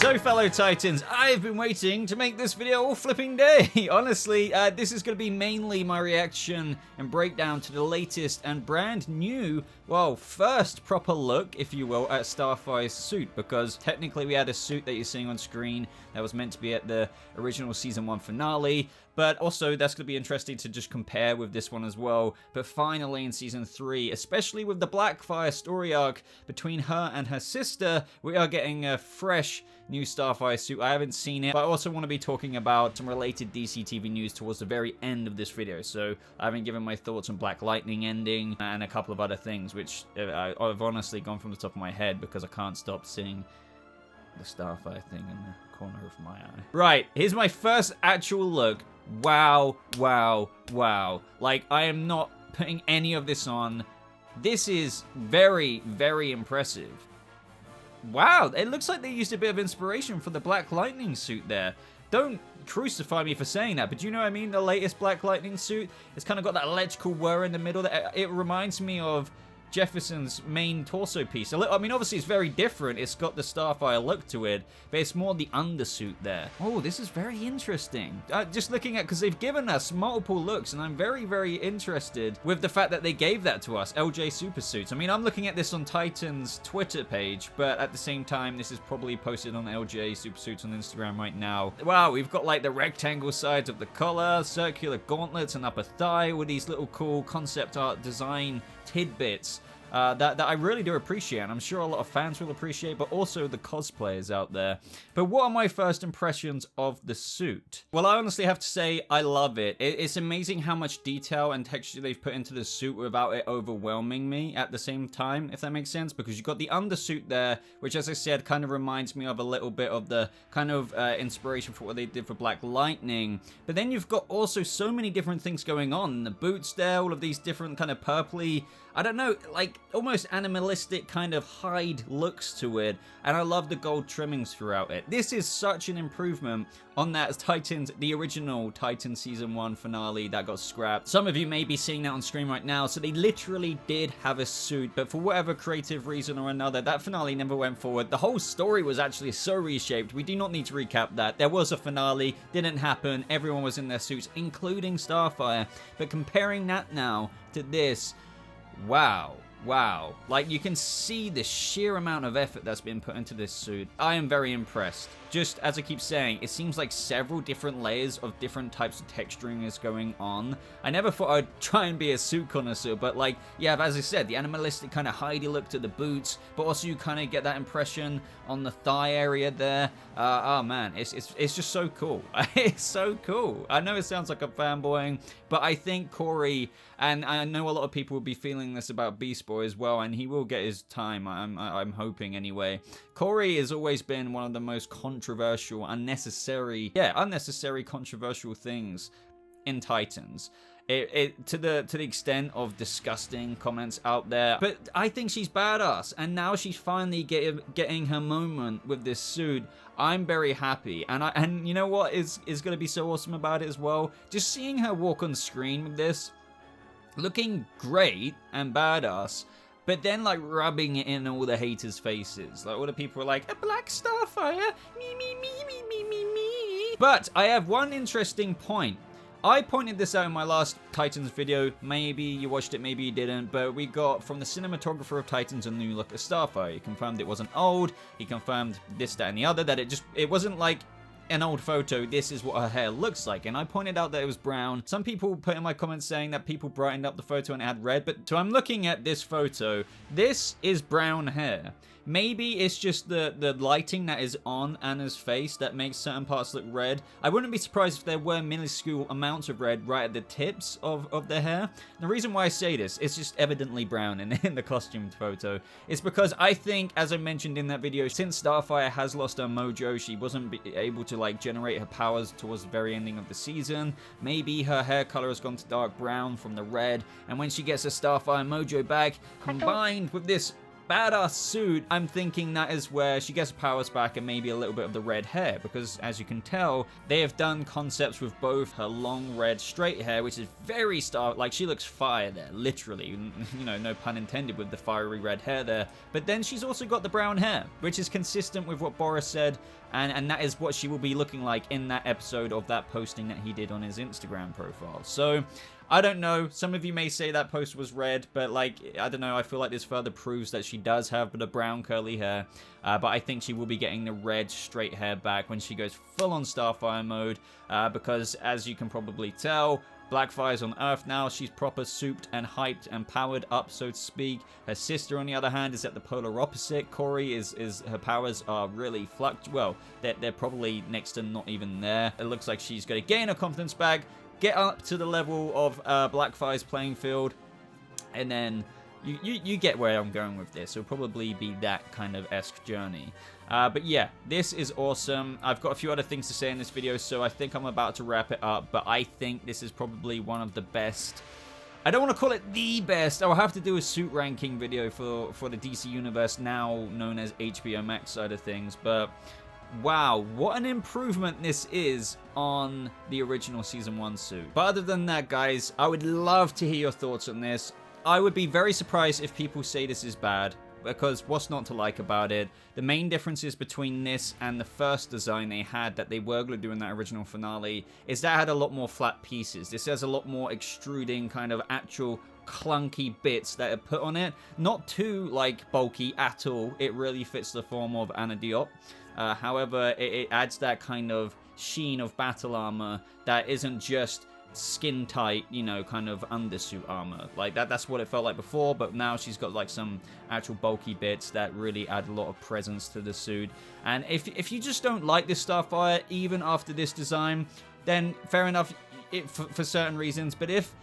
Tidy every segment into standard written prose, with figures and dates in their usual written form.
So fellow Titans, I've been waiting to make this video all flipping day. Honestly, this is going to be mainly my reaction and breakdown to the latest and brand new, well, first proper look, if you will, at Starfire Suit, because technically we had a suit that you're seeing on screen that was meant to be at the original Season 1 finale, but also that's going to be interesting to just compare with this one as well. But finally in Season 3, especially with the Blackfire story arc between her and her sister, we are getting a fresh new Starfire Suit. I haven't seen it, but I also want to be talking about some related DCTV news towards the very end of this video. So I haven't given my thoughts on Black Lightning ending and a couple of other things, which I've honestly gone from the top of my head because I can't stop seeing the Starfire thing in the corner of my eye. Right, here's my first actual look. Wow, wow, wow. Like, I am not putting any of this on. This is very, very impressive. Wow, it looks like they used a bit of inspiration for the Black Lightning suit there. Don't crucify me for saying that, but do you know what I mean? The latest Black Lightning suit, it's kind of got that electrical whir in the middle. It reminds me of Jefferson's main torso piece. I mean, obviously it's very different. It's got the Starfire look to it, but it's more the undersuit there. Oh, this is very interesting. Just looking at, because they've given us multiple looks, and I'm very, very interested with the fact that they gave that to us, LJ Super Suits. I mean, I'm looking at this on Titan's Twitter page, but at the same time, this is probably posted on LJ Super Suits on Instagram right now. Wow, we've got like the rectangle sides of the collar, circular gauntlets, and upper thigh with these little cool concept art design tidbits that I really do appreciate, and I'm sure a lot of fans will appreciate, but also the cosplayers out there. But what are my first impressions of the suit? Well, I honestly have to say I love it. It's amazing how much detail and texture they've put into the suit without it overwhelming me at the same time, if that makes sense, because you've got the undersuit there, which, as I said, kind of reminds me of a little bit of the kind of inspiration for what they did for Black Lightning. But then you've got also so many different things going on. The boots there, all of these different kind of purpley, I don't know, like almost animalistic kind of hide looks to it, and I love the gold trimmings throughout it. This is such an improvement on that Titans, the original Titan Season 1 finale that got scrapped. Some of you may be seeing that on screen right now, so they literally did have a suit, but for whatever creative reason or another, that finale never went forward. The whole story was actually so reshaped. We do not need to recap that. There was a finale, didn't happen, everyone was in their suits, including Starfire, but comparing that now to this, wow. Wow. Like, you can see the sheer amount of effort that's been put into this suit. I am very impressed. Just, as I keep saying, it seems like several different layers of different types of texturing is going on. I never thought I'd try and be a suit connoisseur, but like, yeah, as I said, the animalistic kind of hidey look to the boots, but also you kind of get that impression on the thigh area there. Oh man, it's just so cool. It's so cool. I know it sounds like I'm fanboying, but I think Corey, and I know a lot of people will be feeling this about Beast Boy as well, and he will get his time, I'm hoping anyway. Corey has always been one of the most controversial, unnecessary controversial things in Titans. To the extent of disgusting comments out there, but I think she's badass, and now she's finally getting her moment with this suit. I'm very happy, and you know what is going to be so awesome about it as well? Just seeing her walk on screen with this, looking great and badass, but then like rubbing it in all the haters' faces. Like all the people are like, a black Starfire, me, me, me, me, me, me, me. But I have one interesting point. I pointed this out in my last Titans video. Maybe you watched it, maybe you didn't, but we got from the cinematographer of Titans a new look at Starfire. He confirmed it wasn't old. He confirmed this, that, and the other, that it wasn't like an old photo, this is what her hair looks like, and I pointed out that it was brown. Some people put in my comments saying that people brightened up the photo and it had red, but so I'm looking at this photo. This is brown hair. Maybe it's just the lighting that is on Anna's face that makes certain parts look red. I wouldn't be surprised if there were minuscule amounts of red right at the tips of the hair. The reason why I say this, it's just evidently brown in the costume photo. It's because I think, as I mentioned in that video, since Starfire has lost her mojo, she wasn't able to like generate her powers towards the very ending of the season. Maybe her hair color has gone to dark brown from the red, and when she gets her Starfire mojo back, combined with this badass suit, I'm thinking that is where she gets her powers back and maybe a little bit of the red hair, because as you can tell, they have done concepts with both her long red straight hair, which is very like she looks fire there, literally, you know, no pun intended with the fiery red hair there, but then she's also got the brown hair, which is consistent with what Boris said, and that is what she will be looking like in that episode of that posting that he did on his Instagram profile. So I don't know, some of you may say that post was red, but like, I don't know, I feel like this further proves that she does have the brown curly hair, but I think she will be getting the red straight hair back when she goes full on Starfire mode, because as you can probably tell, Blackfire's on Earth now. She's proper souped and hyped and powered up, so to speak. Her sister, on the other hand, is at the polar opposite. Corey is her powers are really well, they're probably next to not even there. It looks like she's going to gain her confidence back, get up to the level of Blackfire's playing field, and then you get where I'm going with this. It'll probably be that kind of esque journey. But yeah, this is awesome. I've got a few other things to say in this video, so I think I'm about to wrap it up, but I think this is probably one of the best. I don't want to call it the best. I'll have to do a suit ranking video for the DC Universe, now known as HBO Max side of things, but wow, what an improvement this is on the original Season 1 suit. But other than that, guys, I would love to hear your thoughts on this. I would be very surprised if people say this is bad, because what's not to like about it? The main differences between this and the first design they had that they were going to do in that original finale is that it had a lot more flat pieces. This has a lot more extruding kind of actual clunky bits that are put on it. Not too like bulky at all. It really fits the form of Anna Diop. However, it adds that kind of sheen of battle armor that isn't just skin tight, you know, kind of undersuit armor like that's what it felt like before, but now she's got like some actual bulky bits that really add a lot of presence to the suit. And if you just don't like this Starfire even after this design, then fair enough, for certain reasons. But if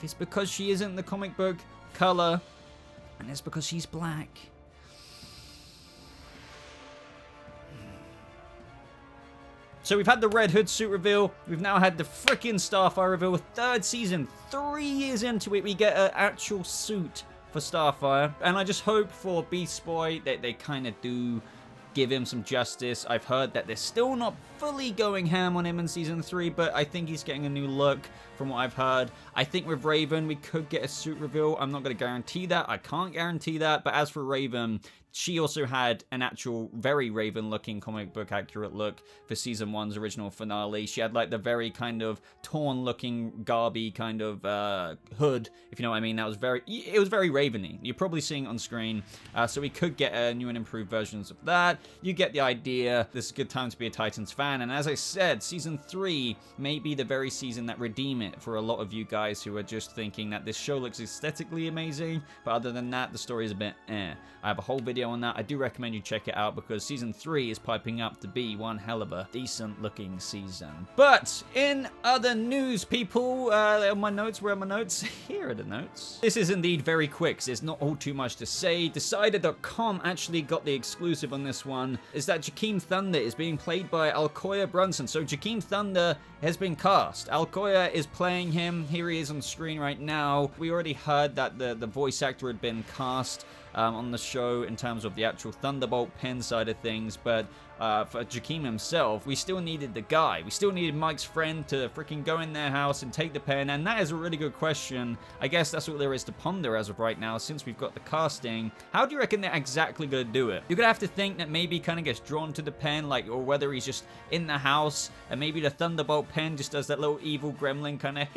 it's because she isn't the comic book color and it's because she's black, so we've had the Red Hood suit reveal. We've now had the freaking Starfire reveal. Third season, 3 years into it, we get an actual suit for Starfire. And I just hope for Beast Boy that they kind of do give him some justice. I've heard that they're still not fully going ham on him in Season 3, but I think he's getting a new look from what I've heard. I think with Raven, we could get a suit reveal. I'm not going to guarantee that. I can't guarantee that. But as for Raven, she also had an actual very Raven-looking comic book accurate look for Season 1's original finale. She had like the very kind of torn-looking, garby kind of hood, if you know what I mean. It was very Raven-y. You're probably seeing it on screen. So we could get new and improved versions of that. You get the idea. This is a good time to be a Titans fan. And as I said, Season 3 may be the very season that redeem it for a lot of you guys who are just thinking that this show looks aesthetically amazing, but other than that, the story is a bit eh. I have a whole video on that. I do recommend you check it out because Season 3 is piping up to be one hell of a decent looking season. But in other news, people, where are my notes? Here are the notes. This is indeed very quick, so there's not all too much to say. Decider.com actually got the exclusive on this one, is that Jakeem Thunder is being played by Alcoya Brunson. So Jakeem Thunder has been cast. Alcoya is playing him. Here he is on screen right now. We already heard that the voice actor had been cast on the show in terms of the actual Thunderbolt pen side of things, but for Jakeem himself, we still needed the guy. We still needed Mike's friend to freaking go in their house and take the pen, and that is a really good question. I guess that's what there is to ponder as of right now, since we've got the casting. How do you reckon they're exactly going to do it? You're going to have to think that maybe he kind of gets drawn to the pen, like, or whether he's just in the house, and maybe the Thunderbolt pen just does that little evil gremlin kind of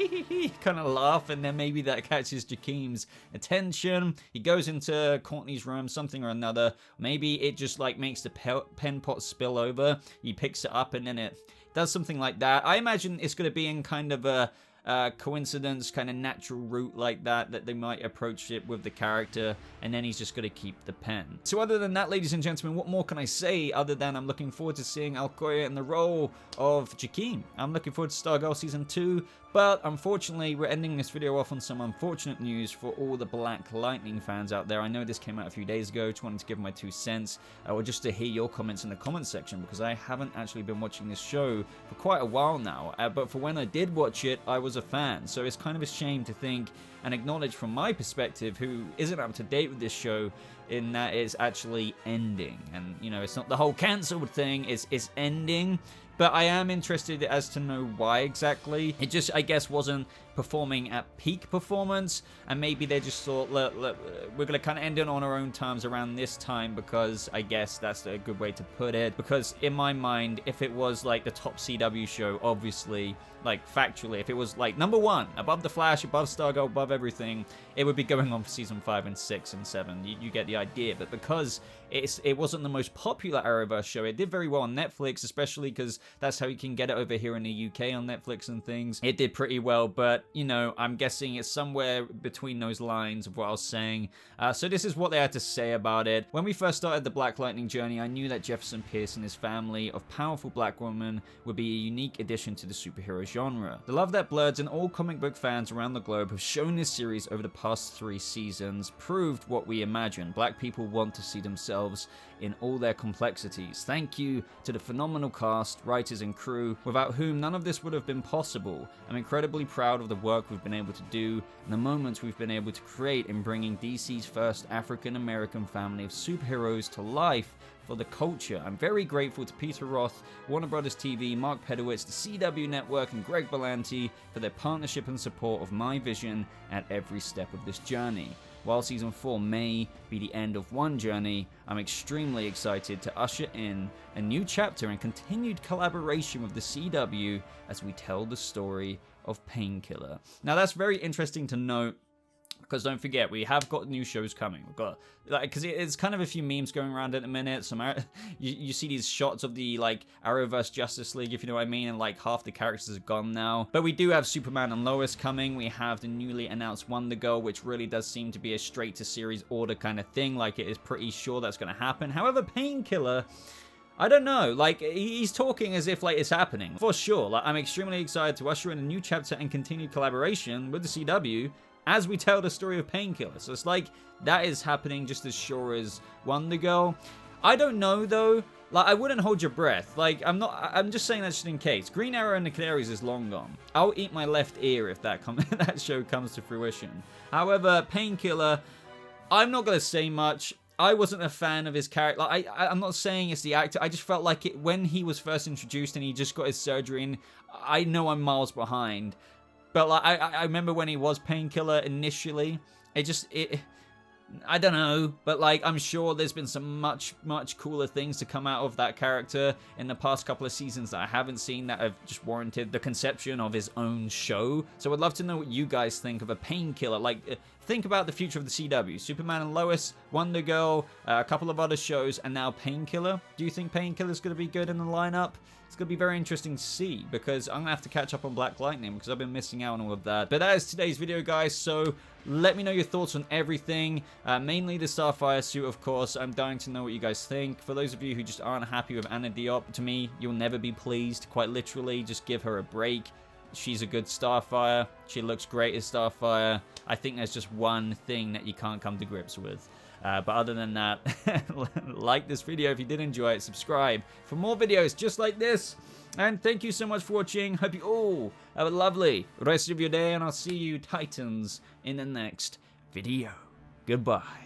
kind of laugh, and then maybe that catches Jakeem's attention. He goes into Courtney's room, something or another. Maybe it just like makes the pen pot spill over. He picks it up and then it does something like that. I imagine it's going to be in kind of a coincidence, kind of natural route like that they might approach it with the character, and then he's just going to keep the pen. So other than that, ladies and gentlemen, what more can I say other than I'm looking forward to seeing Alcoya in the role of Jakeem. I'm looking forward to Stargirl Season 2, but unfortunately, we're ending this video off on some unfortunate news for all the Black Lightning fans out there. I know this came out a few days ago, just wanted to give my 2 cents, or just to hear your comments in the comment section, because I haven't actually been watching this show for quite a while now, but for when I did watch it, I was was a fan. So it's kind of a shame to think and acknowledge from my perspective, who isn't up to date with this show, in that it's actually ending. And, you know, it's not the whole cancelled thing, it's ending. But I am interested as to know why exactly. It just, I guess, wasn't performing at peak performance, and maybe they just thought, look, we're gonna kind of end it on our own terms around this time, because I guess that's a good way to put it. Because in my mind, if it was like the top CW show, obviously, like factually, if it was like number 1, above The Flash, above Stargirl, above everything, it would be going on for season 5 and 6 and 7. You get the idea. But because it wasn't the most popular Arrowverse show, it did very well on Netflix, especially because that's how you can get it over here in the UK on Netflix and things. It did pretty well, but, you know, I'm guessing it's somewhere between those lines of what I was saying. So this is what they had to say about it. When we first started the Black Lightning journey, I knew that Jefferson Pierce and his family of powerful black women would be a unique addition to the superhero genre. The love that Bloods and all comic book fans around the globe have shown this series over the past 3 seasons proved what we imagined. Black people want to see themselves in all their complexities. Thank you to the phenomenal cast, writers and crew, without whom none of this would have been possible. I'm incredibly proud of the work we've been able to do and the moments we've been able to create in bringing DC's first African-American family of superheroes to life for the culture. I'm very grateful to Peter Roth, Warner Brothers TV, Mark Pedowitz, the CW Network, and Greg Berlanti for their partnership and support of my vision at every step of this journey. While season 4 may be the end of one journey, I'm extremely excited to usher in a new chapter and continued collaboration with the CW as we tell the story of Painkiller. Now that's very interesting to note, because don't forget, we have got new shows coming. We've got, like, because it's kind of a few memes going around at the minute. You see these shots of the, like, Arrowverse Justice League, if you know what I mean, and, like, half the characters are gone now. But we do have Superman and Lois coming. We have the newly announced Wonder Girl, which really does seem to be a straight-to-series order kind of thing. Like, it is pretty sure that's going to happen. However, Painkiller, I don't know, like, he's talking as if, like, it's happening. For sure, like, I'm extremely excited to usher in a new chapter and continued collaboration with the CW as we tell the story of Painkiller. So it's like, that is happening just as sure as Wonder Girl. I don't know, though. Like, I wouldn't hold your breath. Like, I'm just saying that just in case. Green Arrow and the Canaries is long gone. I'll eat my left ear if that that show comes to fruition. However, Painkiller, I'm not going to say much. I wasn't a fan of his character. Like, I'm not saying it's the actor. I just felt like it when he was first introduced and he just got his surgery, and I know I'm miles behind. But, like, I remember when he was Painkiller initially, I don't know, but, like, I'm sure there's been some much cooler things to come out of that character in the past couple of seasons that I haven't seen that have just warranted the conception of his own show. So I'd love to know what you guys think of a Painkiller. Like, think about the future of the CW. Superman and Lois, Wonder Girl, a couple of other shows, and now Painkiller. Do you think Painkiller's going to be good in the lineup? It's going to be very interesting to see, because I'm going to have to catch up on Black Lightning, because I've been missing out on all of that. But that is today's video, guys, so let me know your thoughts on everything, mainly the Starfire Suit, of course. I'm dying to know what you guys think. For those of you who just aren't happy with Anna Diop, to me, you'll never be pleased, quite literally. Just give her a break. She's a good Starfire. She looks great as Starfire. I think there's just one thing that you can't come to grips with. But other than that, like this video if you did enjoy it, subscribe for more videos just like this, and thank you so much for watching. Hope you all have a lovely rest of your day, and I'll see you Titans in the next video. Goodbye.